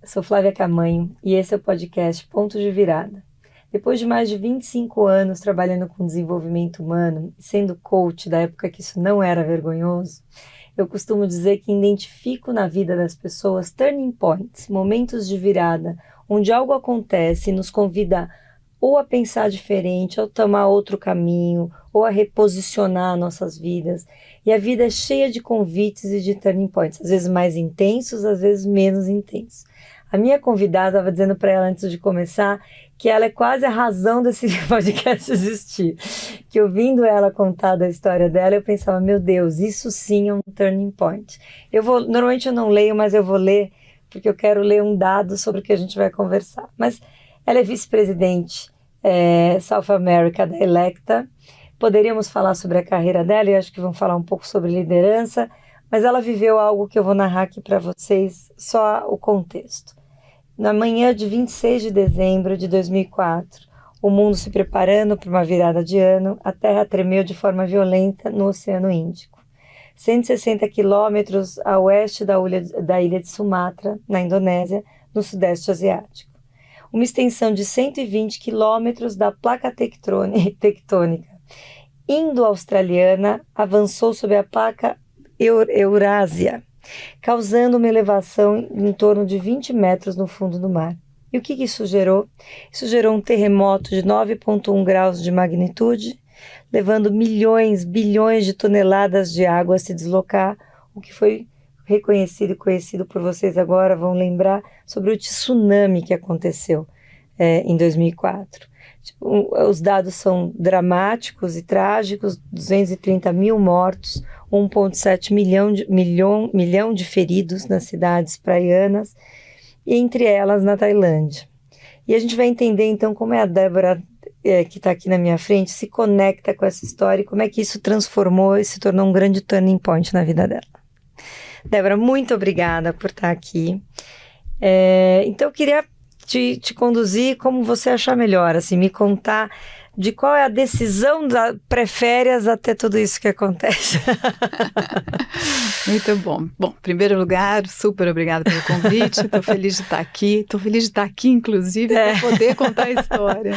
sou Flávia Camanho e esse é o podcast Ponto de Virada. Depois de mais de 25 anos trabalhando com desenvolvimento humano e sendo coach da época que isso não era vergonhoso, eu costumo dizer que identifico na vida das pessoas turning points, momentos de virada, onde algo acontece e nos convida ou a pensar diferente, ou a tomar outro caminho, ou a reposicionar nossas vidas. E a vida é cheia de convites e de turning points, às vezes mais intensos, às vezes menos intensos. A minha convidada estava dizendo para ela antes de começar que ela é quase a razão desse podcast existir. Que ouvindo ela contar da história dela, eu pensava, meu Deus, isso sim é um turning point. Normalmente eu não leio, mas eu vou ler, porque eu quero ler um dado sobre o que a gente vai conversar. Mas ela é vice-presidente South America da Electa. Poderíamos falar sobre a carreira dela e acho que vão falar um pouco sobre liderança, mas ela viveu algo que eu vou narrar aqui para vocês, só o contexto. Na manhã de 26 de dezembro de 2004, o mundo se preparando para uma virada de ano, a Terra tremeu de forma violenta no Oceano Índico. 160 quilômetros a oeste da ilha de Sumatra, na Indonésia, no Sudeste Asiático. Uma extensão de 120 quilômetros da placa tectônica indo-australiana avançou sobre a placa Eurásia, causando uma elevação em torno de 20 metros no fundo do mar. E o que isso gerou? Isso gerou um terremoto de 9,1 graus de magnitude, levando bilhões de toneladas de água a se deslocar, o que foi reconhecido e conhecido por vocês agora, vão lembrar sobre o tsunami que aconteceu em 2004. Os dados são dramáticos e trágicos, 230 mil mortos, 1,7 milhão de feridos nas cidades praianas, e entre elas na Tailândia. E a gente vai entender então como a Débora, que está aqui na minha frente, se conecta com essa história e como é que isso transformou e se tornou um grande turning point na vida dela. Débora, muito obrigada por estar aqui. Então eu queria te conduzir como você achar melhor, assim, me contar de qual é a decisão da pré-férias até tudo isso que acontece. Muito bom. Bom, em primeiro lugar, super obrigada pelo convite, estou feliz de estar aqui, inclusive, para poder contar a história,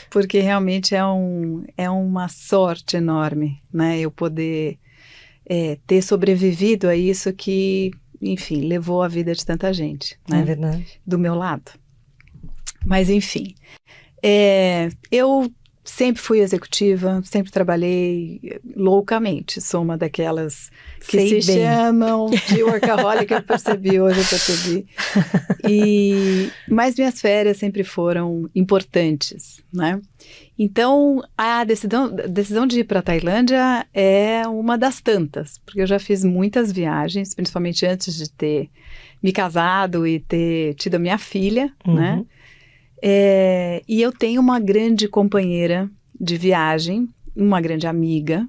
porque realmente é uma sorte enorme, né, eu poder ter sobrevivido a isso que, enfim, levou a vida de tanta gente, né, é verdade, do meu lado. Mas, enfim, eu sempre fui executiva, sempre trabalhei loucamente. Sou uma daquelas que chamam de workaholic, eu percebi. Mas minhas férias sempre foram importantes, né? Então, a decisão de ir para a Tailândia é uma das tantas, porque eu já fiz muitas viagens, principalmente antes de ter me casado e ter tido a minha filha, né? E eu tenho uma grande companheira de viagem, uma grande amiga,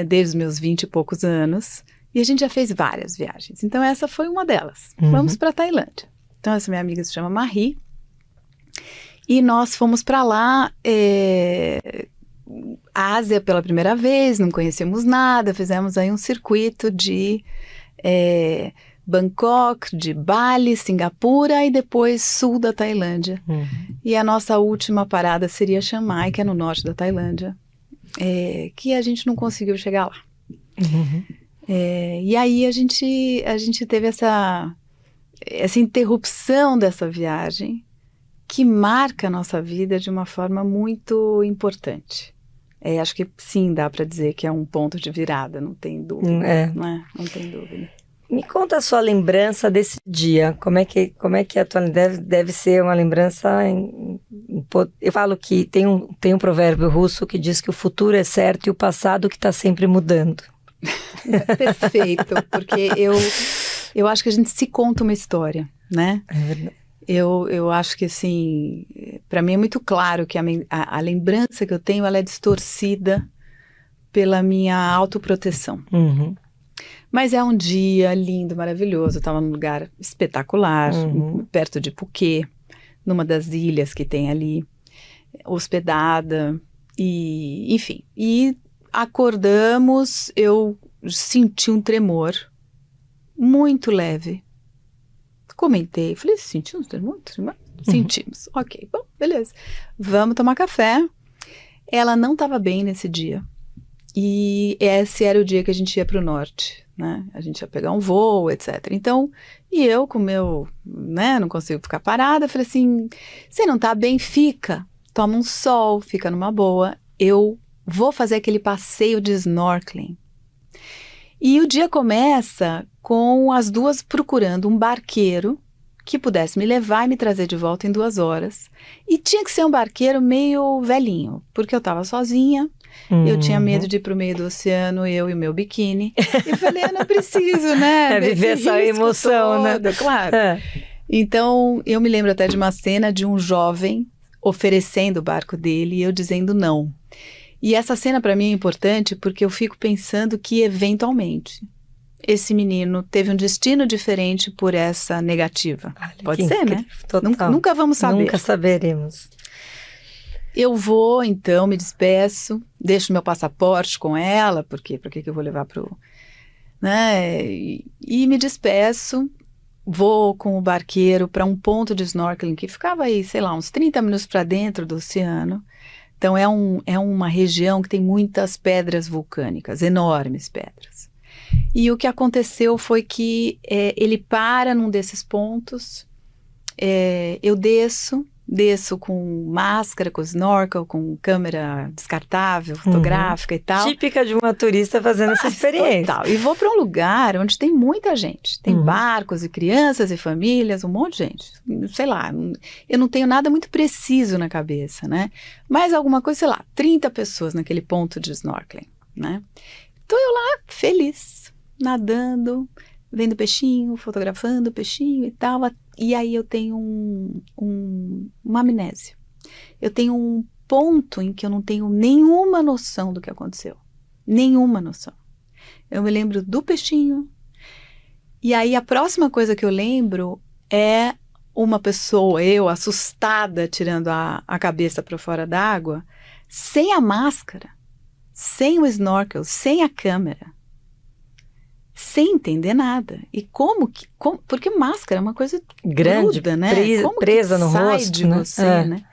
desde os meus 20 e poucos anos, e a gente já fez várias viagens. Então essa foi uma delas. Vamos para a Tailândia. Então essa minha amiga se chama Marie, e nós fomos para lá, Ásia pela primeira vez, não conhecemos nada, fizemos aí um circuito de Bangkok, de Bali, Singapura e depois sul da Tailândia. E a nossa última parada seria Chiang Mai, que é no norte da Tailândia, que a gente não conseguiu chegar lá. E aí a gente teve essa interrupção dessa viagem que marca a nossa vida de uma forma muito importante. Acho que sim, dá para dizer que é um ponto de virada, não tem dúvida. Né? Não tem dúvida. Me conta a sua lembrança desse dia. Como é que a tua deve ser uma lembrança? Eu falo que tem um provérbio russo que diz que o futuro é certo e o passado que está sempre mudando. Perfeito, porque eu acho que a gente se conta uma história, né? É verdade. Eu acho que, assim, para mim é muito claro que a lembrança que eu tenho, ela é distorcida pela minha autoproteção. Mas é um dia lindo, maravilhoso. Eu estava num lugar espetacular, perto de Phuket, numa das ilhas que tem ali, hospedada, e enfim. E acordamos, eu senti um tremor muito leve, Comentei, falei, sentimos termômetro? Sentimos. Ok, bom, beleza. Vamos tomar café. Ela não estava bem nesse dia. E esse era o dia que a gente ia para o norte, né? A gente ia pegar um voo, etc. Então, e eu com o meu, né, não consigo ficar parada, falei assim, você não tá bem? Fica, toma um sol, fica numa boa. Eu vou fazer aquele passeio de snorkeling. E o dia começa com as duas procurando um barqueiro que pudesse me levar e me trazer de volta em 2 horas. E tinha que ser um barqueiro meio velhinho, porque eu estava sozinha. Eu tinha medo de ir para o meio do oceano, eu e o meu biquíni. E falei, eu não preciso, né? Viver essa emoção, todo, né? Claro. Então, eu me lembro até de uma cena de um jovem oferecendo o barco dele e eu dizendo não. E essa cena para mim é importante porque eu fico pensando que, eventualmente, esse menino teve um destino diferente por essa negativa. Olha, pode ser, incrível, né? Total. Nunca vamos saber. Nunca saberemos. Eu vou, então, me despeço, deixo meu passaporte com ela, porque por que eu vou levar pro... Né? E me despeço, vou com o barqueiro para um ponto de snorkeling que ficava aí, sei lá, uns 30 minutos para dentro do oceano. Então, é uma região que tem muitas pedras vulcânicas, enormes pedras. E o que aconteceu foi que ele para num desses pontos, eu desço com máscara, com snorkel, com câmera descartável, fotográfica e tal. Típica de uma turista fazendo essa experiência. Total. E vou para um lugar onde tem muita gente. Tem barcos e crianças e famílias, um monte de gente. Sei lá, eu não tenho nada muito preciso na cabeça, né? Mas alguma coisa, sei lá, 30 pessoas naquele ponto de snorkeling, né? Então eu lá, feliz, nadando, vendo peixinho, fotografando peixinho e tal. E aí eu tenho uma amnésia. Eu tenho um ponto em que eu não tenho nenhuma noção do que aconteceu. Nenhuma noção. Eu me lembro do peixinho. E aí a próxima coisa que eu lembro é uma pessoa, eu, assustada, tirando a cabeça para fora d'água, sem a máscara, sem o snorkel, sem a câmera. Sem entender nada. E porque máscara é uma coisa grande, gruda, né? Presa no rosto, de você, né?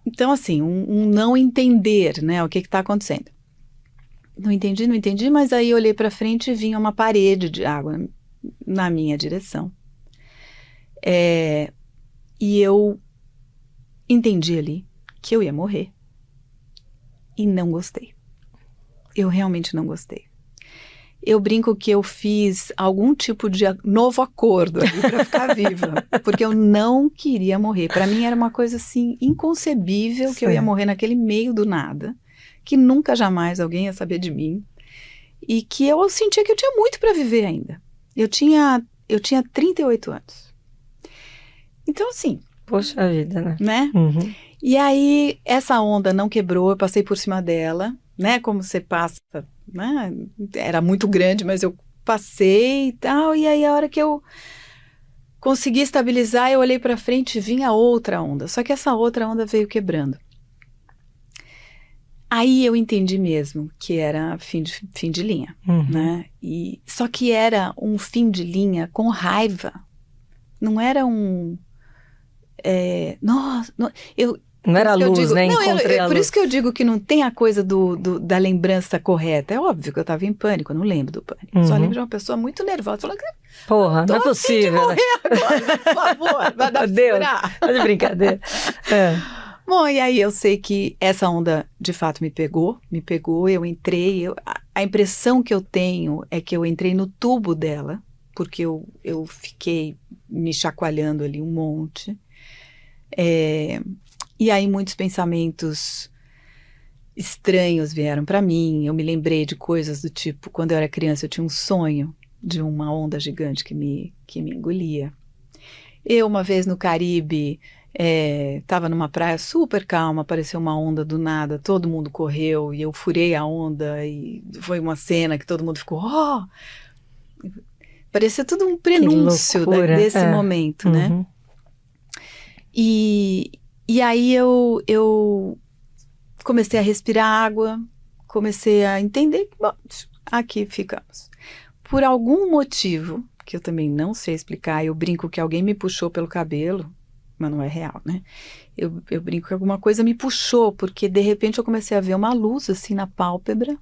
Então, assim, um não entender, né? O que está acontecendo. Não entendi, mas aí eu olhei para frente e vinha uma parede de água na minha direção. E eu entendi ali que eu ia morrer. E não gostei. Eu realmente não gostei. Eu brinco que eu fiz algum tipo de novo acordo ali para ficar viva, porque eu não queria morrer. Para mim era uma coisa assim inconcebível que eu ia morrer naquele meio do nada, que nunca jamais alguém ia saber de mim e que eu sentia que eu tinha muito para viver ainda. Eu tinha 38 anos. Então assim, poxa vida, né? E aí essa onda não quebrou, eu passei por cima dela, né? Como você passa, né? Era muito grande, mas eu passei e tal, e aí a hora que eu consegui estabilizar, eu olhei para frente e vinha outra onda, só que essa outra onda veio quebrando. Aí eu entendi mesmo que era fim de linha, né? Só que era um fim de linha com raiva, não era um... Não era a luz, né? Encontrei a luz. Por isso que eu digo que não tem a coisa da lembrança correta. É óbvio que eu estava em pânico, eu não lembro do pânico. Só lembro de uma pessoa muito nervosa. Falando, porra, não é possível. Eu morrer agora, por favor, vai dar Deus, tá de brincadeira. Bom, e aí eu sei que essa onda de fato me pegou, eu entrei. A impressão que eu tenho é que eu entrei no tubo dela, porque eu fiquei me chacoalhando ali um monte. E aí muitos pensamentos estranhos vieram para mim. Eu me lembrei de coisas do tipo, quando eu era criança eu tinha um sonho de uma onda gigante que me engolia. Eu uma vez no Caribe, estava numa praia super calma, apareceu uma onda do nada, todo mundo correu e eu furei a onda e foi uma cena que todo mundo ficou, parecia tudo um prenúncio desse momento, né? E aí eu comecei a respirar água, comecei a entender que, bom, aqui ficamos. por algum motivo, que eu também não sei explicar, eu brinco que alguém me puxou pelo cabelo, mas não é real, né? Eu brinco que alguma coisa me puxou, porque de repente eu comecei a ver uma luz assim na pálpebra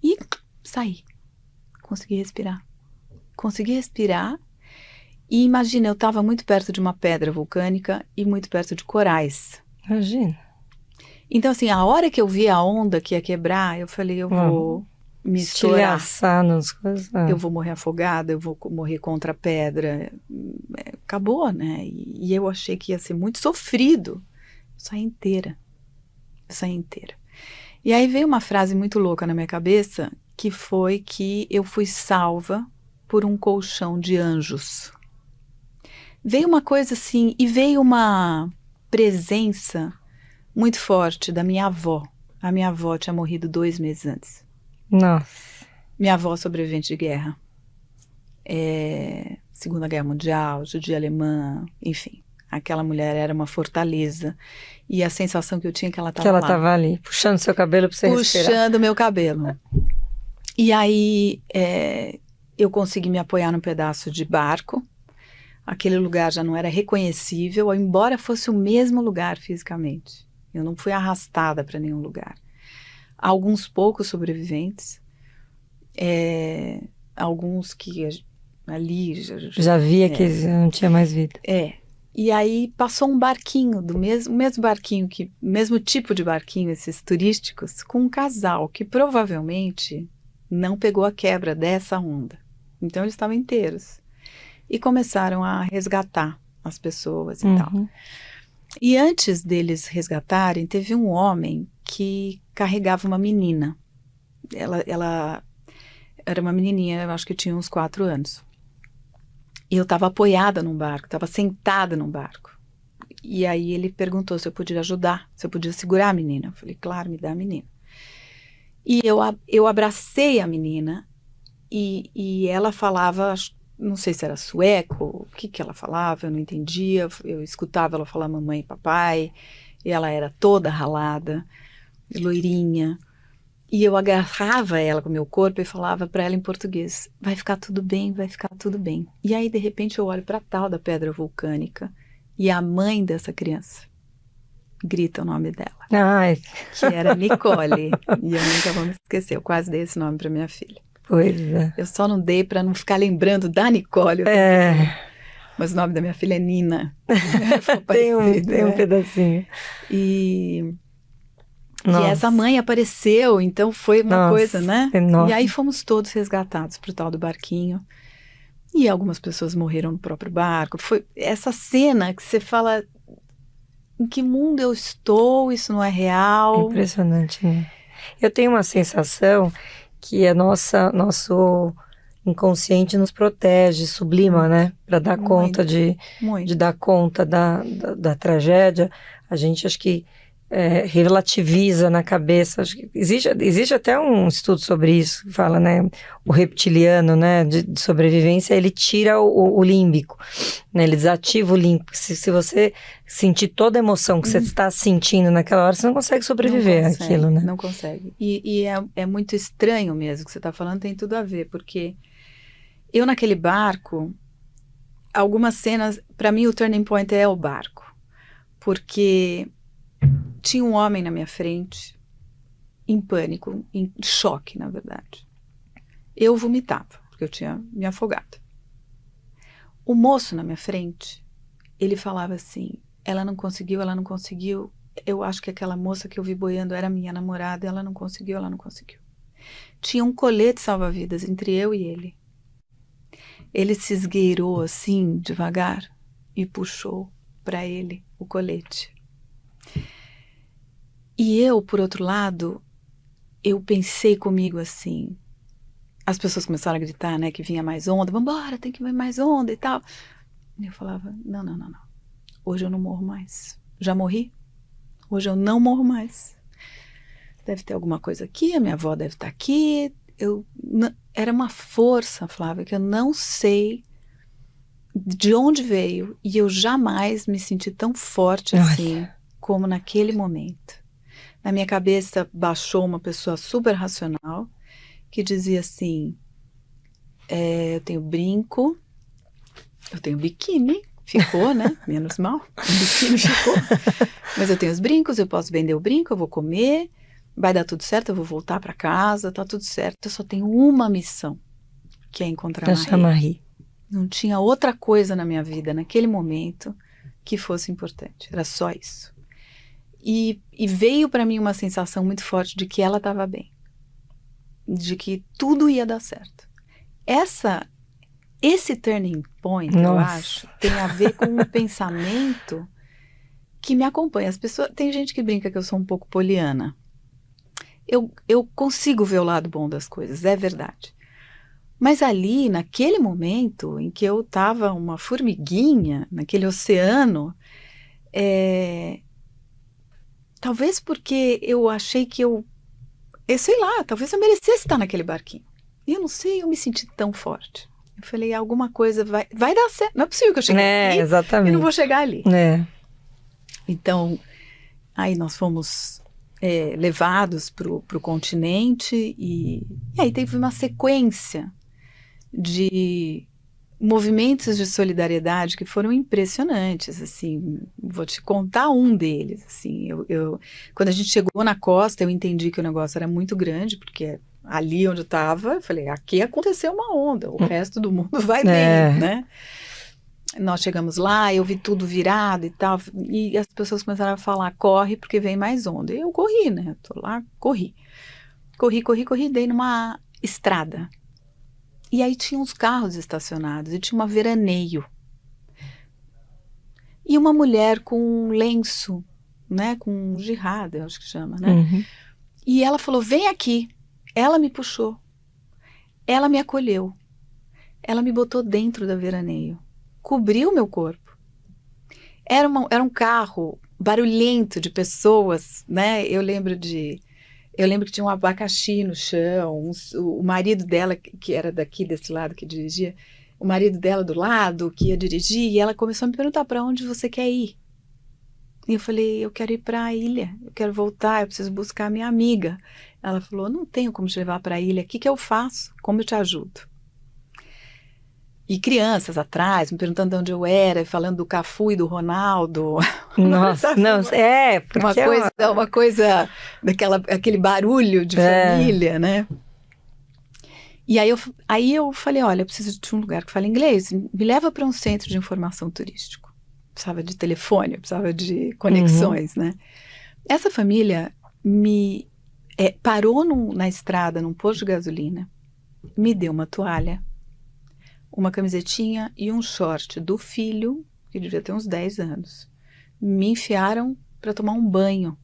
e saí. Consegui respirar. Consegui respirar e imagina, eu estava muito perto de uma pedra vulcânica e muito perto de corais. Imagina. Então assim, a hora que eu vi a onda que ia quebrar, eu falei, eu vou me estourar. Estilhaçar nas coisas. Eu vou morrer afogada, eu vou morrer contra a pedra. Acabou, né? E eu achei que ia ser muito sofrido. Eu saí inteira. Eu saí inteira. E aí veio uma frase muito louca na minha cabeça, que foi que eu fui salva por um colchão de anjos. Veio uma coisa assim, e veio uma presença muito forte da minha avó. A minha avó tinha morrido 2 meses antes. Nossa. Minha avó sobrevivente de guerra. Segunda Guerra Mundial, judia alemã, enfim. Aquela mulher era uma fortaleza. E a sensação que eu tinha é que ela estava lá. Que ela estava ali, puxando seu cabelo para você respirar. Puxando meu cabelo. E aí eu consegui me apoiar num pedaço de barco. Aquele lugar já não era reconhecível, embora fosse o mesmo lugar fisicamente. Eu não fui arrastada para nenhum lugar. Alguns poucos sobreviventes. Alguns que ali já via que não tinha mais vida. E aí passou um barquinho, do mesmo barquinho, mesmo tipo de barquinho, esses turísticos, com um casal que provavelmente não pegou a quebra dessa onda. Então eles estavam inteiros. E começaram a resgatar as pessoas e tal. E antes deles resgatarem, teve um homem que carregava uma menina. Ela era uma menininha, eu acho que tinha uns 4 anos. E eu estava apoiada num barco, estava sentada num barco. E aí ele perguntou se eu podia ajudar, se eu podia segurar a menina. Eu falei, claro, me dá a menina. E eu abracei a menina e ela falava, não sei se era sueco, o que ela falava, eu não entendia. Eu escutava ela falar mamãe e papai, e ela era toda ralada, loirinha. E eu agarrava ela com o meu corpo e falava para ela em português, vai ficar tudo bem, vai ficar tudo bem. E aí, de repente, eu olho para a tal da pedra vulcânica e a mãe dessa criança grita o nome dela, que era Nicole. E eu nunca vou me esquecer, eu quase dei esse nome para minha filha. Pois é. Eu só não dei para não ficar lembrando da Nicole. Mas o nome da minha filha é Nina. Tem um pedacinho. E essa mãe apareceu, então foi uma coisa, né? Enorme. E aí fomos todos resgatados pro tal do barquinho. E algumas pessoas morreram no próprio barco. Foi essa cena que você fala, em que mundo eu estou? Isso não é real. Impressionante, né? Eu tenho uma sensação que nosso inconsciente nos protege, sublima, né? Para dar conta de dar conta da tragédia. A gente acho que relativiza na cabeça. Acho que existe até um estudo sobre isso, que fala, né, o reptiliano, né, de sobrevivência, ele tira o límbico, né, ele desativa o límbico. Se você sentir toda a emoção que você está sentindo naquela hora, você não consegue sobreviver àquilo, né? Não consegue. E é muito estranho mesmo o que você está falando, tem tudo a ver, porque eu naquele barco, algumas cenas, para mim o turning point é o barco, porque tinha um homem na minha frente, em pânico, em choque, na verdade. Eu vomitava, porque eu tinha me afogado. O moço na minha frente, ele falava assim, ela não conseguiu, eu acho que aquela moça que eu vi boiando era minha namorada, ela não conseguiu. Tinha um colete salva-vidas entre eu e ele. Ele se esgueirou assim, devagar, e puxou para ele o colete. E eu, por outro lado, eu pensei comigo assim, as pessoas começaram a gritar, né, que vinha mais onda, vambora, tem que vir mais onda e tal. E eu falava, não, hoje eu não morro mais. Já morri? Hoje eu não morro mais. Deve ter alguma coisa aqui, a minha avó deve estar aqui. Era uma força, Flávia, que eu não sei de onde veio, e eu jamais me senti tão forte assim, como naquele momento. Na minha cabeça baixou uma pessoa super racional que dizia assim, eu tenho brinco, eu tenho biquíni, ficou, né? Menos mal, o biquíni ficou. Mas eu tenho os brincos, eu posso vender o brinco, eu vou comer, vai dar tudo certo, eu vou voltar para casa, tá tudo certo. Eu só tenho uma missão, que é encontrar Achar Marie. Não tinha outra coisa na minha vida, naquele momento, que fosse importante. Era só isso. E veio para mim uma sensação muito forte de que ela estava bem. De que tudo ia dar certo. Esse turning point, eu acho, tem a ver com um pensamento que me acompanha. As pessoas, tem gente que brinca que eu sou um pouco poliana. Eu consigo ver o lado bom das coisas, é verdade. Mas ali, naquele momento em que eu estava uma formiguinha, naquele oceano, talvez porque eu achei que eu sei lá, talvez eu merecesse estar naquele barquinho. E eu não sei, eu me senti tão forte. Eu falei, alguma coisa vai dar certo. Não é possível que eu chegue aqui exatamente. e não vou chegar ali. Então, aí nós fomos levados para o continente e aí teve uma sequência de movimentos de solidariedade que foram impressionantes, assim, vou te contar um deles, assim, quando a gente chegou na costa, eu entendi que o negócio era muito grande, porque ali onde eu estava, eu falei, aqui aconteceu uma onda, o resto do mundo vai bem, né? Nós chegamos lá, eu vi tudo virado e tal, e as pessoas começaram a falar, corre porque vem mais onda, e eu corri, né, tô lá, corri, dei numa estrada. E aí tinha uns carros estacionados e tinha uma veraneio. E uma mulher com um lenço, né, com um jihad, eu acho que chama, né? Uhum. E ela falou, vem aqui. Ela me puxou. Ela me acolheu. Ela me botou dentro da veraneio. Cobriu meu corpo. Era um carro barulhento de pessoas, né? Eu lembro que tinha um abacaxi no chão, o marido dela, que era daqui desse lado, que dirigia, o marido dela do lado, que ia dirigir, e ela começou a me perguntar, para onde você quer ir? E eu falei, eu quero ir para a ilha, eu quero voltar, eu preciso buscar a minha amiga. Ela falou, não tenho como te levar para a ilha, o que eu faço? Como eu te ajudo? E crianças atrás, me perguntando de onde eu era, falando do Cafu e do Ronaldo. Nossa, não, porque uma coisa aquele barulho de família, né? E aí eu falei, olha, eu preciso de um lugar que fale inglês, me leva para um centro de informação turístico. Precisava de telefone, precisava de conexões, né? Essa família me parou na estrada, num posto de gasolina, me deu uma toalha, uma camisetinha e um short do filho, que devia ter uns 10 anos. Me enfiaram para tomar um banho,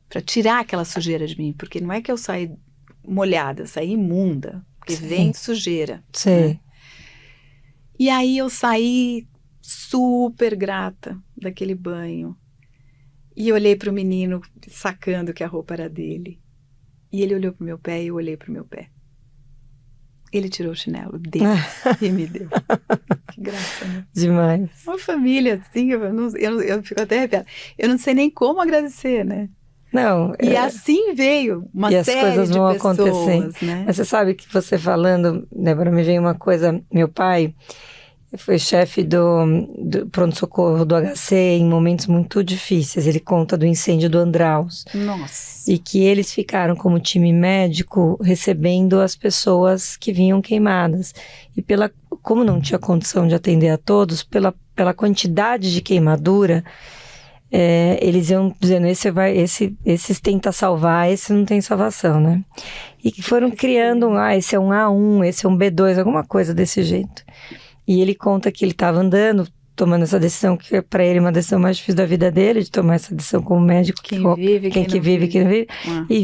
para tirar aquela sujeira de mim, porque não é que eu saí molhada, eu saí imunda, porque vem sujeira. Sim. Né? E aí eu saí super grata daquele banho. E olhei para o menino sacando que a roupa era dele. E ele olhou para o meu pé e eu olhei para o meu pé. Ele tirou o chinelo dele e me deu. Que graça, né? Demais. Uma família assim, eu fico até arrepiada. Eu não sei nem como agradecer, né? Não. E assim veio uma série de pessoas. E as coisas vão acontecendo. Né? Mas você sabe que você falando, Débora, me veio uma coisa. Meu pai foi chefe do pronto-socorro do HC em momentos muito difíceis. Ele conta do incêndio do Andraus. Nossa. E que eles ficaram como time médico recebendo as pessoas que vinham queimadas. E como não tinha condição de atender a todos, pela quantidade de queimadura, eles iam dizendo, esse tenta salvar, esse não tem salvação, né? E que foram criando esse é um A1, esse é um B2, alguma coisa desse jeito. E ele conta que ele estava andando, tomando essa decisão, que para ele é uma decisão mais difícil da vida dele, de tomar essa decisão como médico. Quem não vive. E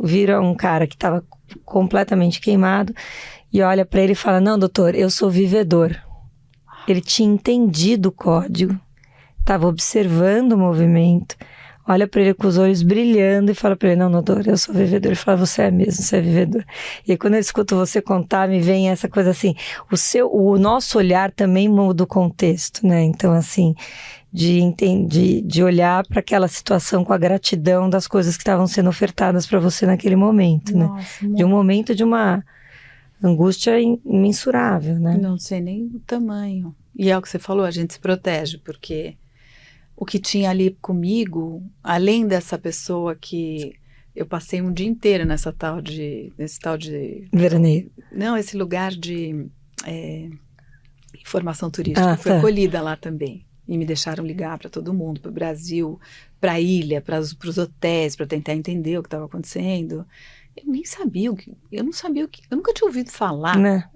vira um cara que estava completamente queimado e olha para ele e fala, não, doutor, eu sou vivedor. Ele tinha entendido o código, estava observando o movimento, olha para ele com os olhos brilhando e fala para ele, não, doutor, eu sou vivedor. Ele fala, você é mesmo, você é vivedor. E aí, quando eu escuto você contar, me vem essa coisa assim, o nosso olhar também muda o contexto, né? Então, assim, de olhar para aquela situação com a gratidão das coisas que estavam sendo ofertadas para você naquele momento, né? Nossa, de um momento de uma angústia imensurável, né? Não sei nem o tamanho. E é o que você falou, a gente se protege, porque o que tinha ali comigo, além dessa pessoa que eu passei um dia inteiro nesse tal de Veraneio. Não, esse lugar de informação turística. Fui tá. acolhida lá também. E me deixaram ligar para todo mundo, para o Brasil, para a ilha, para os hotéis, para tentar entender o que estava acontecendo. Eu nem sabia eu não sabia eu nunca tinha ouvido falar. Né?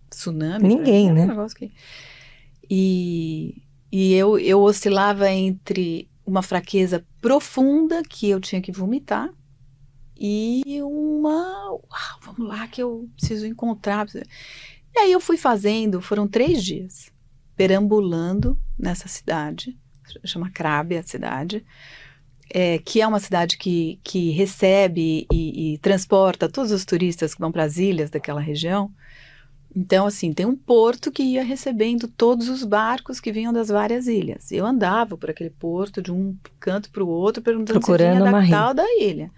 Tsunami. Ninguém, né? Um negócio que... E eu oscilava entre uma fraqueza profunda que eu tinha que vomitar e vamos lá que eu preciso encontrar. E aí eu fui foram 3 dias, perambulando nessa cidade, chama Crabe a cidade, que é uma cidade que recebe e transporta todos os turistas que vão para as ilhas daquela região. Então, assim, tem um porto que ia recebendo todos os barcos que vinham das várias ilhas. Eu andava por aquele porto de um canto para o outro, perguntando Procurando se vinha uma da tal da ilha.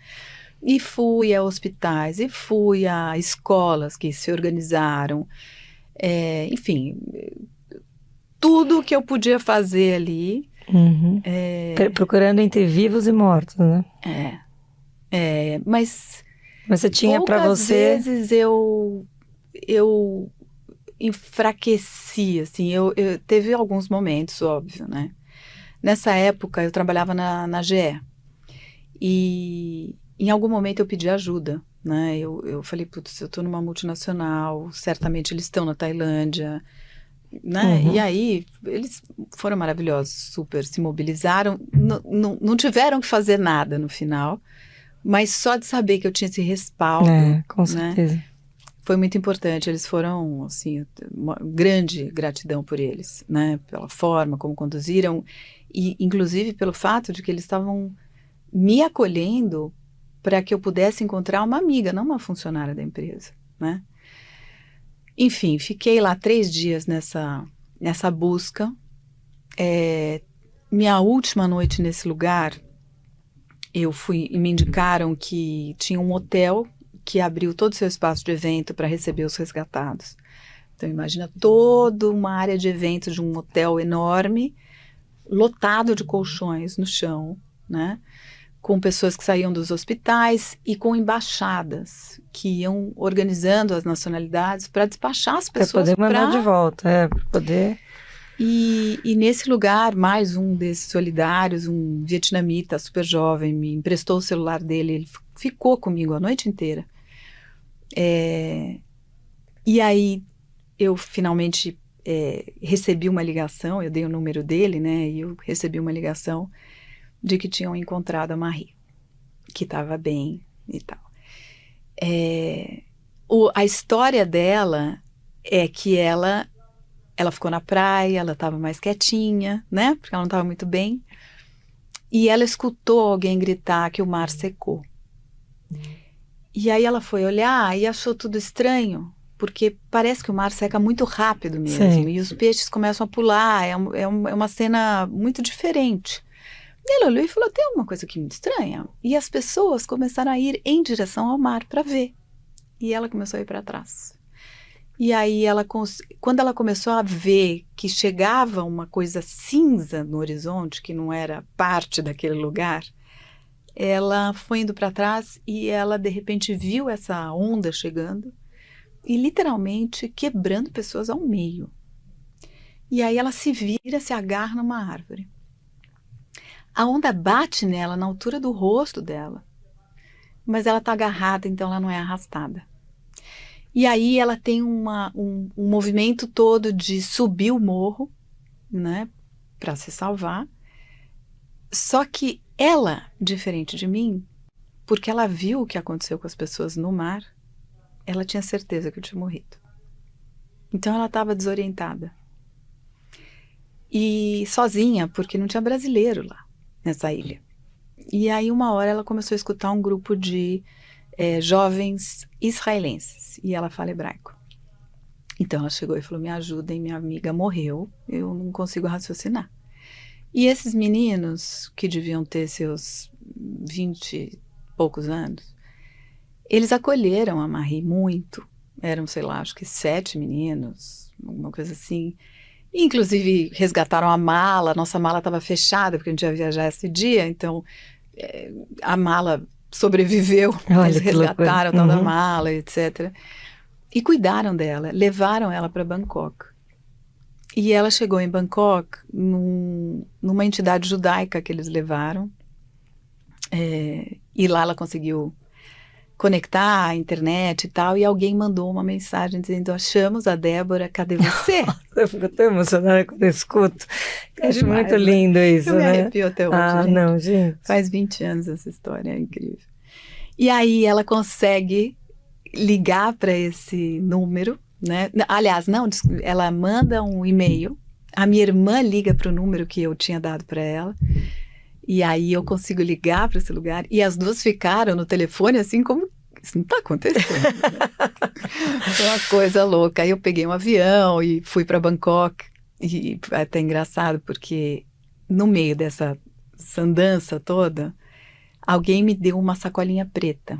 E fui a hospitais, e fui a escolas que se organizaram. Enfim, tudo que eu podia fazer ali. Uhum. Procurando entre vivos e mortos, né? Mas você tinha para você... poucas vezes eu enfraqueci, assim, teve alguns momentos, óbvio, né? Nessa época eu trabalhava na GE e em algum momento eu pedi ajuda, né? Eu falei, putz, eu tô numa multinacional, certamente eles estão na Tailândia, né? Uhum. E aí eles foram maravilhosos, super se mobilizaram, não tiveram que fazer nada no final, mas só de saber que eu tinha esse respaldo, com certeza. né? Foi muito importante, eles foram, assim, uma grande gratidão por eles, né? Pela forma como conduziram e, inclusive, pelo fato de que eles estavam me acolhendo para que eu pudesse encontrar uma amiga, não uma funcionária da empresa, né? Enfim, fiquei lá 3 dias nessa busca. Minha última noite nesse lugar, e me indicaram que tinha um hotel que abriu todo o seu espaço de evento para receber os resgatados. Então, imagina toda uma área de eventos de um hotel enorme, lotado de colchões no chão, né? Com pessoas que saíam dos hospitais e com embaixadas que iam organizando as nacionalidades para despachar as pessoas para poder mandar de volta, para poder... E nesse lugar, mais um desses solidários, um vietnamita super jovem, me emprestou o celular dele, ele ficou comigo a noite inteira. E aí eu finalmente recebi uma ligação, eu dei o número dele, né? E eu recebi uma ligação de que tinham encontrado a Marie, que estava bem e tal. A história dela é que ela ficou na praia, ela estava mais quietinha, né? Porque ela não estava muito bem. E ela escutou alguém gritar que o mar secou. E aí ela foi olhar e achou tudo estranho, porque parece que o mar seca muito rápido mesmo. Sim. E os peixes começam a pular, é uma cena muito diferente. E ela olhou e falou, tem alguma coisa aqui muito estranha? E as pessoas começaram a ir em direção ao mar para ver. E ela começou a ir para trás. E aí, quando ela começou a ver que chegava uma coisa cinza no horizonte, que não era parte daquele lugar, ela foi indo para trás e ela, de repente, viu essa onda chegando e, literalmente, quebrando pessoas ao meio. E aí ela se vira, se agarra numa árvore. A onda bate nela na altura do rosto dela, mas ela está agarrada, então ela não é arrastada. E aí ela tem um movimento todo de subir o morro, né, para se salvar. Só que ela, diferente de mim, porque ela viu o que aconteceu com as pessoas no mar, ela tinha certeza que eu tinha morrido. Então ela estava desorientada. E sozinha, porque não tinha brasileiro lá, nessa ilha. E aí uma hora ela começou a escutar um grupo de jovens israelenses, e ela fala hebraico. Então ela chegou e falou, me ajudem, minha amiga morreu, eu não consigo raciocinar. E esses meninos, que deviam ter seus 20 e poucos anos, eles acolheram a Marie muito, eram, sei lá, acho que 7 meninos, alguma coisa assim. Inclusive, resgataram a mala, nossa mala estava fechada, porque a gente ia viajar esse dia, então a mala sobreviveu, Olha, eles que loucura. resgataram a tal da mala, etc. E cuidaram dela, levaram ela para Bangkok. E ela chegou em Bangkok numa entidade judaica que eles levaram, e lá ela conseguiu conectar a internet e tal, e alguém mandou uma mensagem dizendo: achamos a Débora, cadê você? Eu fico tão emocionada quando eu escuto. Eu acho demais, muito lindo isso, eu me né? arrepio até hoje, Ah, gente. não, gente. Faz 20 anos essa história, é incrível. E aí ela consegue ligar para esse número, né? Aliás, não, ela manda um e-mail, a minha irmã liga para o número que eu tinha dado para ela, e aí eu consigo ligar para esse lugar, e as duas ficaram no telefone assim como isso não está acontecendo. Né? Foi uma coisa louca. Aí eu peguei um avião e fui para Bangkok, e é até engraçado porque no meio dessa andança toda, alguém me deu uma sacolinha preta.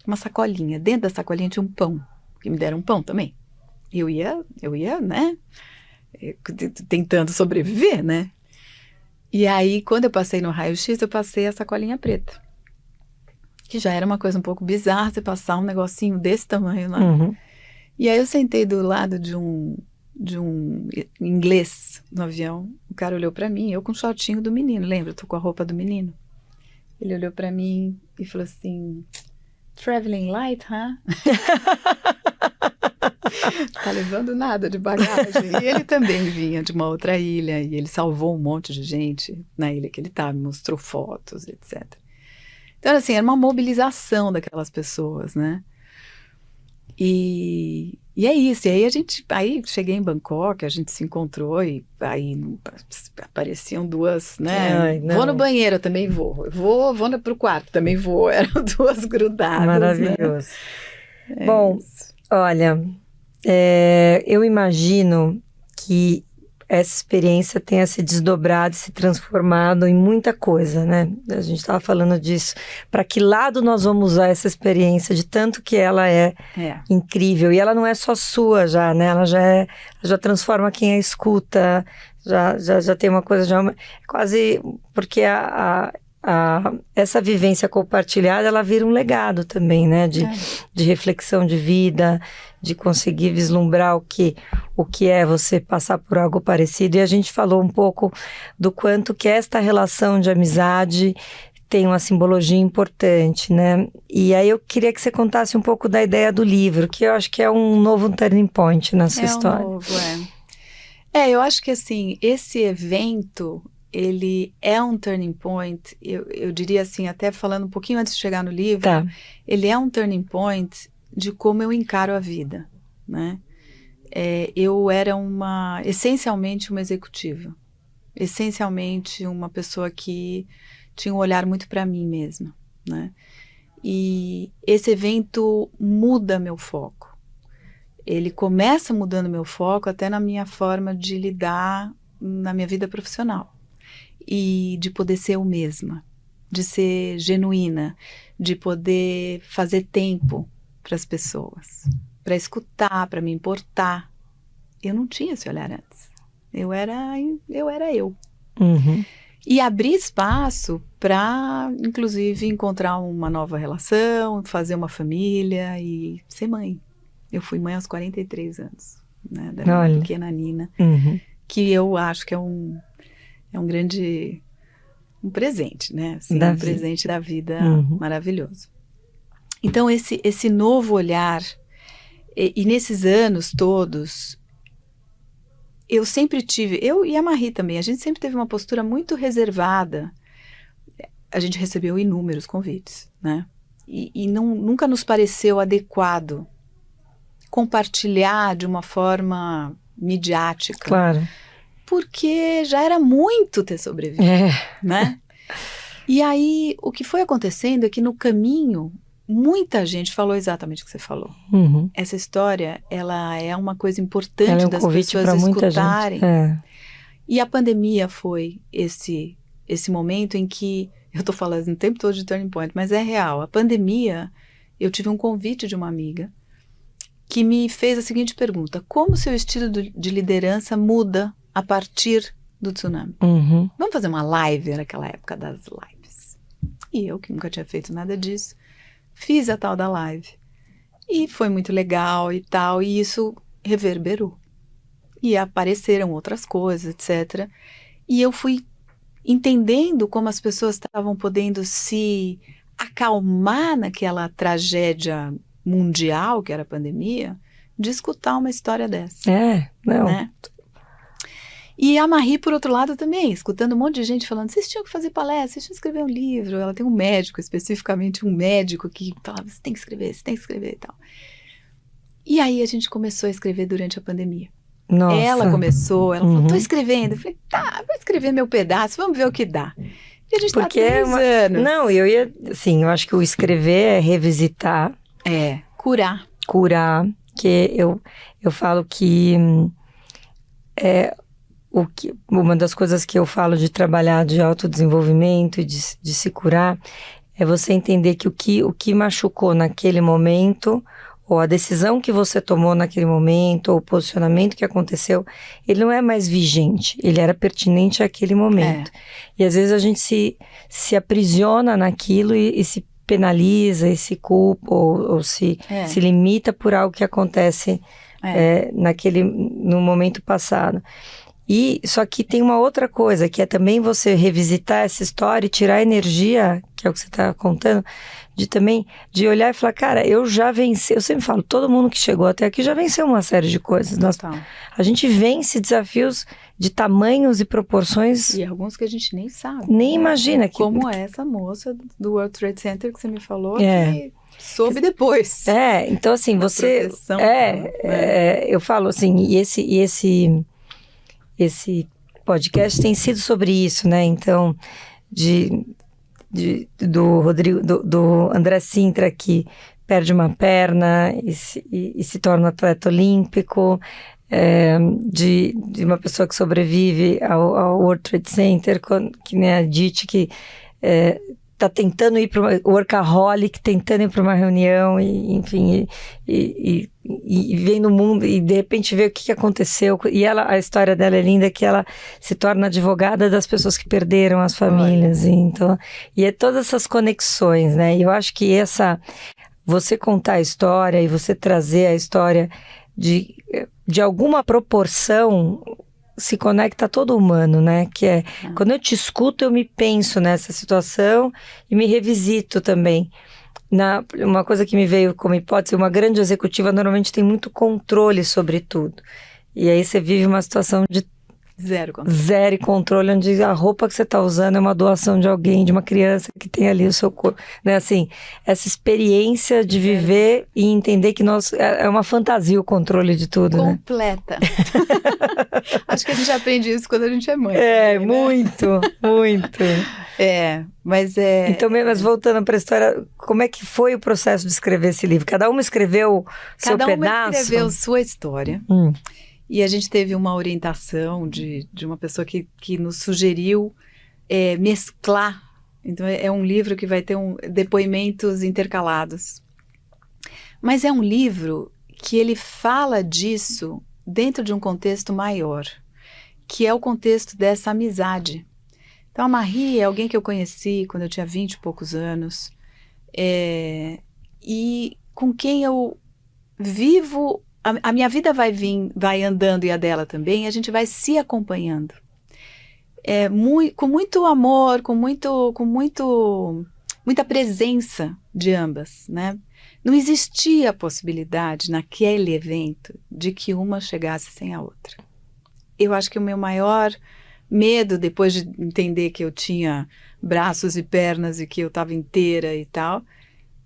Uma sacolinha. Dentro da sacolinha tinha um pão. Que me deram um pão também. Eu ia, né? Tentando sobreviver, né? E aí, quando eu passei no raio-x, eu passei a sacolinha preta. Que já era uma coisa um pouco bizarra, você passar um negocinho desse tamanho lá. Uhum. E aí eu sentei do lado de um inglês no avião. O cara olhou pra mim, eu com o shortinho do menino, lembra? Eu tô com a roupa do menino. Ele olhou pra mim e falou assim: traveling light, huh? Tá levando nada de bagagem. E ele também vinha de uma outra ilha, e ele salvou um monte de gente na ilha que ele estava, me mostrou fotos, etc. Então, assim, era uma mobilização daquelas pessoas, né? E é isso. E aí cheguei em Bangkok, a gente se encontrou, e aí apareciam duas, né? Ai, vou no banheiro, eu também vou. Vou pro quarto, também vou. Eram duas grudadas. Maravilhoso. Né? Bom, isso. Olha, eu imagino que essa experiência tenha se desdobrado, se transformado em muita coisa, né? A gente estava falando disso. Para que lado nós vamos usar essa experiência, de tanto que ela é incrível. E ela não é só sua já, né? Ela já transforma quem a escuta, já tem uma coisa, quase porque essa vivência compartilhada, ela vira um legado também, né? De reflexão de vida, de conseguir vislumbrar o que é você passar por algo parecido. E a gente falou um pouco do quanto que esta relação de amizade tem uma simbologia importante, né? E aí eu queria que você contasse um pouco da ideia do livro, que eu acho que é um novo turning point na sua história. Eu acho que assim, esse evento, ele é um turning point, eu diria assim, até falando um pouquinho antes de chegar no livro, ele é um turning point de como eu encaro a vida, né? Eu era essencialmente uma executiva, essencialmente uma pessoa que tinha um olhar muito para mim mesma, né? E esse evento muda meu foco. Ele começa mudando meu foco até na minha forma de lidar na minha vida profissional. E de poder ser eu mesma, de ser genuína, de poder fazer tempo para as pessoas, para escutar, para me importar. Eu não tinha esse olhar antes. Eu era eu. Uhum. E abrir espaço para, inclusive, encontrar uma nova relação, fazer uma família e ser mãe. Eu fui mãe aos 43 anos, né, da minha pequena Nina, que eu acho que é um grande presente, né? Assim, um presente da vida maravilhoso. Então, esse novo olhar, e nesses anos todos, eu sempre tive, eu e a Marie também, a gente sempre teve uma postura muito reservada. A gente recebeu inúmeros convites, né? E nunca nos pareceu adequado compartilhar de uma forma midiática. Claro. Porque já era muito ter sobrevivido, né? E aí, o que foi acontecendo é que no caminho, muita gente falou exatamente o que você falou. Essa história, ela é uma coisa importante das pessoas escutarem. E a pandemia foi esse momento em que, eu estou falando o tempo todo de turning point, mas é real. A pandemia, eu tive um convite de uma amiga que me fez a seguinte pergunta: como seu estilo de liderança muda a partir do tsunami? Vamos fazer uma live, era aquela época das lives. E eu, que nunca tinha feito nada disso, fiz a tal da live. E foi muito legal e tal, e isso reverberou. E apareceram outras coisas, etc. E eu fui entendendo como as pessoas estavam podendo se acalmar naquela tragédia mundial, que era a pandemia, de escutar uma história dessa. Não. Né? E a Marie, por outro lado, também, escutando um monte de gente falando, vocês tinham que fazer palestra, vocês tinham que escrever um livro. Ela tem um médico, especificamente um médico, que falava, você tem que escrever e tal. E aí a gente começou a escrever durante a pandemia. Nossa. Ela começou, ela falou, tô escrevendo. Eu falei, tá, vou escrever meu pedaço, vamos ver o que dá. E a gente tá há 3 anos. Não, eu ia, assim, eu acho que o escrever é revisitar. Curar. Curar, que eu falo que uma das coisas que eu falo de trabalhar de autodesenvolvimento e de se curar é você entender que o que machucou naquele momento, ou a decisão que você tomou naquele momento, ou o posicionamento que aconteceu, ele não é mais vigente, ele era pertinente àquele momento. E às vezes a gente se aprisiona naquilo e se penaliza e se culpa ou se limita por algo que acontece no momento passado. E só que tem uma outra coisa, que é também você revisitar essa história e tirar a energia, que é o que você está contando, de olhar e falar, cara, eu já venci. Eu sempre falo, todo mundo que chegou até aqui já venceu uma série de coisas. A gente vence desafios de tamanhos e proporções. E alguns que a gente nem sabe. Nem imagina. Como essa moça do World Trade Center que você me falou, que soube depois. Então assim, você... Proteção, eu falo assim, e esse podcast tem sido sobre isso, né? Então, do Rodrigo, do André Sintra, que perde uma perna e se torna atleta olímpico, de uma pessoa que sobrevive ao World Trade Center, que nem a Dite, que está tentando ir para o workaholic, tentando ir para uma reunião, e, enfim, e vem no mundo, e de repente vê o que aconteceu. E a história dela é linda, que ela se torna advogada das pessoas que perderam as famílias. E é todas essas conexões, né? E eu acho que você contar a história e você trazer a história de alguma proporção, se conecta a todo humano, né? Que quando eu te escuto, eu me penso nessa situação e me revisito também. Uma coisa que me veio como hipótese, uma grande executiva normalmente tem muito controle sobre tudo. E aí você vive uma situação de zero controle, onde a roupa que você está usando é uma doação de alguém, de uma criança que tem ali o seu corpo, né? Assim, essa experiência de viver e entender que é uma fantasia o controle de tudo, completa. Né? Acho que a gente aprende isso quando a gente é mãe. Também, muito, né? Muito. Mas Então, mas voltando para a história, como é que foi o processo de escrever esse livro? Cada uma escreveu seu pedaço? Cada uma escreveu sua história. E a gente teve uma orientação de uma pessoa que nos sugeriu mesclar. Então, é um livro que vai ter depoimentos intercalados. Mas é um livro que ele fala disso dentro de um contexto maior, que é o contexto dessa amizade. Então, a Marie é alguém que eu conheci quando eu tinha 20 e poucos anos, e com quem eu vivo... A minha vida vai andando, e a dela também, e a gente vai se acompanhando. Com muito amor, com muita presença de ambas, né? Não existia a possibilidade naquele evento de que uma chegasse sem a outra. Eu acho que o meu maior medo, depois de entender que eu tinha braços e pernas e que eu estava inteira e tal,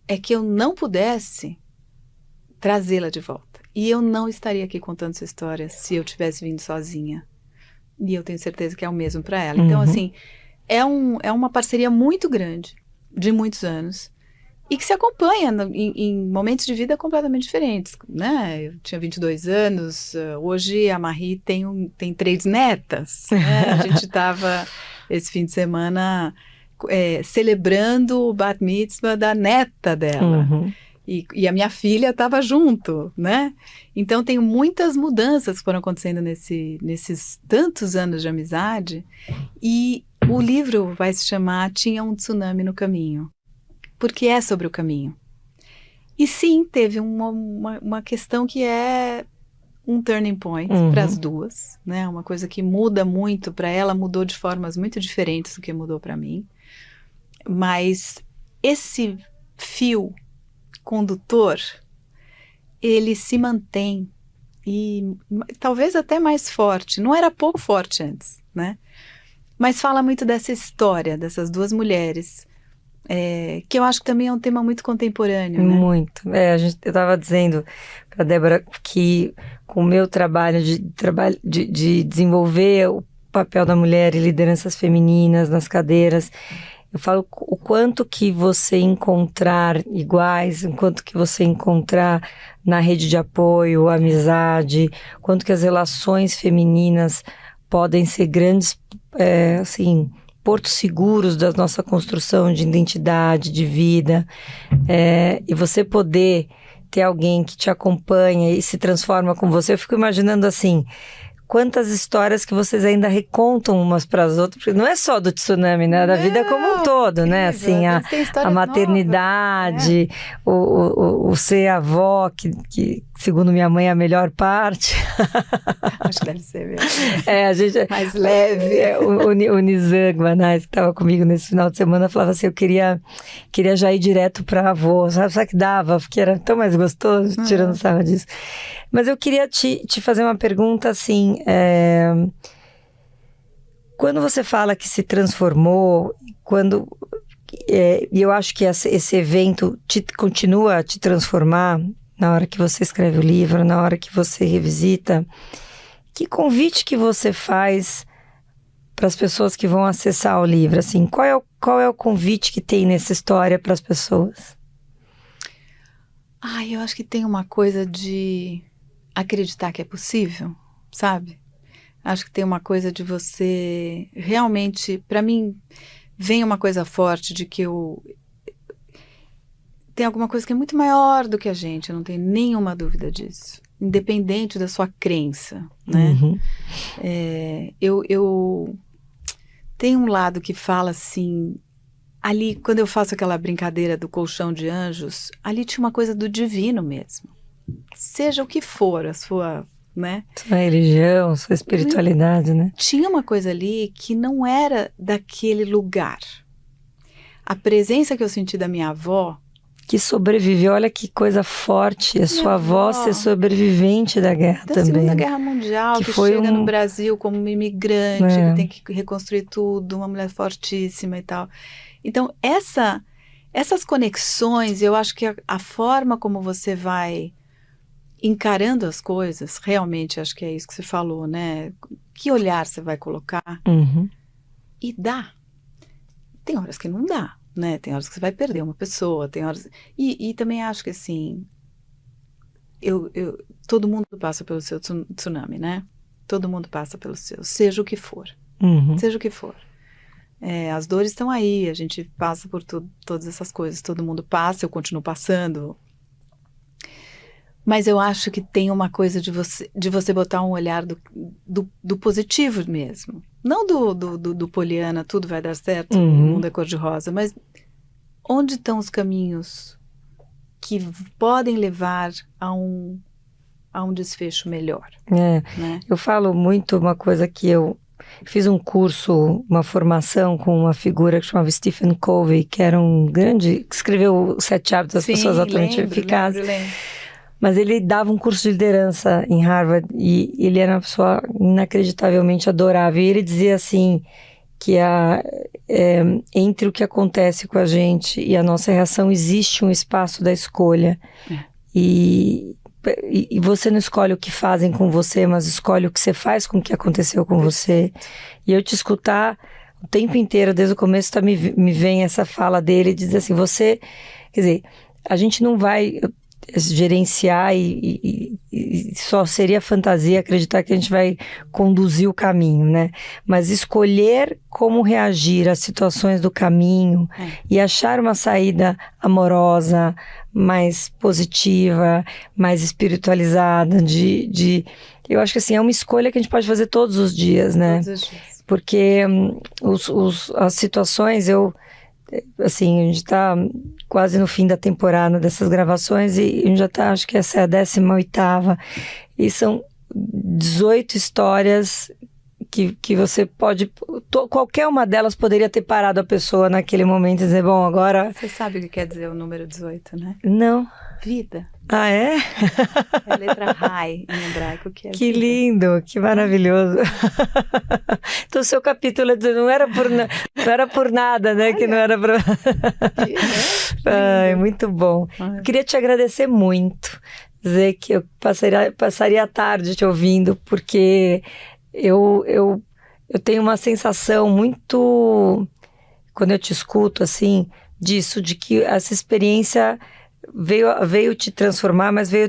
é que eu não pudesse trazê-la de volta. E eu não estaria aqui contando essa história se eu tivesse vindo sozinha. E eu tenho certeza que é o mesmo para ela. Então, assim, é uma parceria muito grande, de muitos anos, e que se acompanha em momentos de vida completamente diferentes, né? Eu tinha 22 anos, hoje a Marie tem 3 netas, né? A gente estava, esse fim de semana, celebrando o bat mitzvah da neta dela. E a minha filha estava junto, né? Então, tem muitas mudanças que foram acontecendo nesses tantos anos de amizade. E o livro vai se chamar Tinha um Tsunami no Caminho, porque é sobre o caminho. E sim, teve uma questão que é um turning point para as duas, né? Uma coisa que muda muito para ela, mudou de formas muito diferentes do que mudou para mim. Mas esse fio condutor, ele se mantém e talvez até mais forte. Não era pouco forte antes, né? Mas fala muito dessa história, dessas duas mulheres, que eu acho que também é um tema muito contemporâneo, né? Muito. Eu estava dizendo para a Débora que com o meu trabalho de desenvolver o papel da mulher e lideranças femininas nas cadeiras, eu falo o quanto que você encontrar iguais, o quanto que você encontrar na rede de apoio, amizade, quanto que as relações femininas podem ser grandes, assim, portos seguros da nossa construção de identidade, de vida, e você poder ter alguém que te acompanha e se transforma com você. Eu fico imaginando assim, quantas histórias que vocês ainda recontam umas para as outras, porque não é só do tsunami, né? Da vida como um todo, né? Assim, a maternidade, o ser avó, que segundo minha mãe é a melhor parte. Acho que deve ser mesmo. A gente, mais leve. O Nizam Guanais, que estava comigo nesse final de semana, falava assim, eu queria já ir direto para avô, sabe que dava? Porque era tão mais gostoso, tirando sarro disso. Mas eu queria te fazer uma pergunta assim, quando você fala que se transformou, e eu acho que esse evento continua a te transformar na hora que você escreve o livro, na hora que você revisita, que convite que você faz para as pessoas que vão acessar o livro? Assim, qual é o convite que tem nessa história para as pessoas? Eu acho que tem uma coisa de acreditar que é possível, sabe? Acho que tem uma coisa de você realmente, para mim, vem uma coisa forte de que tem alguma coisa que é muito maior do que a gente, eu não tenho nenhuma dúvida disso, independente da sua crença, né? Uhum. Eu tenho um lado que fala assim, ali, quando eu faço aquela brincadeira do colchão de anjos, ali tinha uma coisa do divino mesmo. Seja o que for a sua, né? Sua religião, sua espiritualidade, né? Tinha uma coisa ali que não era daquele lugar. A presença que eu senti da minha avó... Que sobreviveu, olha que coisa forte, a sua avó ser sobrevivente da guerra da também. Da Segunda Guerra Mundial, que chega no Brasil como uma imigrante, que tem que reconstruir tudo, uma mulher fortíssima e tal. Então, essas conexões, eu acho que a forma como você vai encarando as coisas, realmente acho que é isso que você falou, né? Que olhar você vai colocar? Uhum. E dá. Tem horas que não dá, né? Tem horas que você vai perder uma pessoa, tem horas... E também acho que, assim, todo mundo passa pelo seu tsunami, né? Todo mundo passa pelo seu, seja o que for. Uhum. Seja o que for. As dores estão aí, a gente passa por todas essas coisas, todo mundo passa, eu continuo passando. Mas eu acho que tem uma coisa de você botar um olhar do positivo mesmo. Não do Poliana, tudo vai dar certo, o mundo é cor-de-rosa, mas onde estão os caminhos que podem levar a um desfecho melhor? Né? Eu falo muito uma coisa que eu fiz um curso, uma formação com uma figura que chamava Stephen Covey, que era um grande, que escreveu Os 7 Hábitos das Pessoas Altamente Eficazes. Mas ele dava um curso de liderança em Harvard e ele era uma pessoa inacreditavelmente adorável. E ele dizia assim, que entre o que acontece com a gente e a nossa reação existe um espaço da escolha. E você não escolhe o que fazem com você, mas escolhe o que você faz com o que aconteceu com você. E eu te escutar o tempo inteiro, desde o começo, me vem essa fala dele, diz assim, quer dizer, a gente não vai... gerenciar e só seria fantasia acreditar que a gente vai conduzir o caminho, né? Mas escolher como reagir às situações do caminho e achar uma saída amorosa, mais positiva, mais espiritualizada, eu acho que assim, é uma escolha que a gente pode fazer todos os dias, né? Todos os dias. Porque as situações, assim, a gente tá quase no fim da temporada dessas gravações e a gente já tá, acho que essa é a 18ª, e são 18 histórias que você pode, qualquer uma delas poderia ter parado a pessoa naquele momento e dizer, bom, agora... Você sabe o que quer dizer o número 18, né? Não. Vida. Ah, é? É a letra Rai em hebraico, que é Que vida. lindo, que maravilhoso. Então, o seu capítulo não era por nada, né? Que não era para... Muito bom. Eu queria te agradecer muito. Dizer que eu passaria a tarde te ouvindo, porque eu tenho uma sensação muito... Quando eu te escuto, assim, disso, de que essa experiência... Veio te transformar, mas veio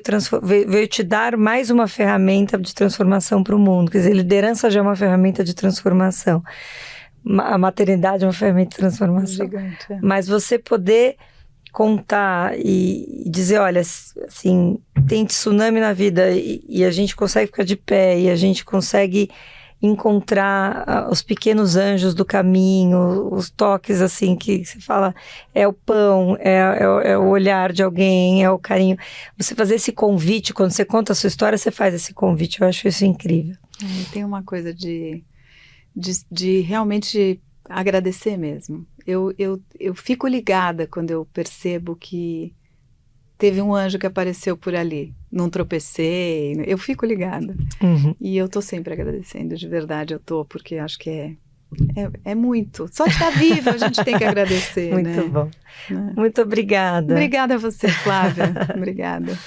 te dar mais uma ferramenta de transformação para o mundo. Quer dizer, liderança já é uma ferramenta de transformação. A maternidade é uma ferramenta de transformação. Gigante, é. Mas você poder contar e dizer, olha, assim, tem tsunami na vida e a gente consegue ficar de pé e a gente consegue encontrar os pequenos anjos do caminho, os toques assim que você fala, é o pão, é o olhar de alguém, é o carinho. Você fazer esse convite, quando você conta a sua história, você faz esse convite, eu acho isso incrível. Tem uma coisa de realmente agradecer mesmo. Eu fico ligada quando eu percebo que teve um anjo que apareceu por ali, não tropecei, eu fico ligada. Uhum. E eu tô sempre agradecendo, de verdade eu tô, porque acho que é muito. Só de estar viva a gente tem que agradecer, muito né? Bom. Né? Muito obrigada. Obrigada a você, Flávia. Obrigada.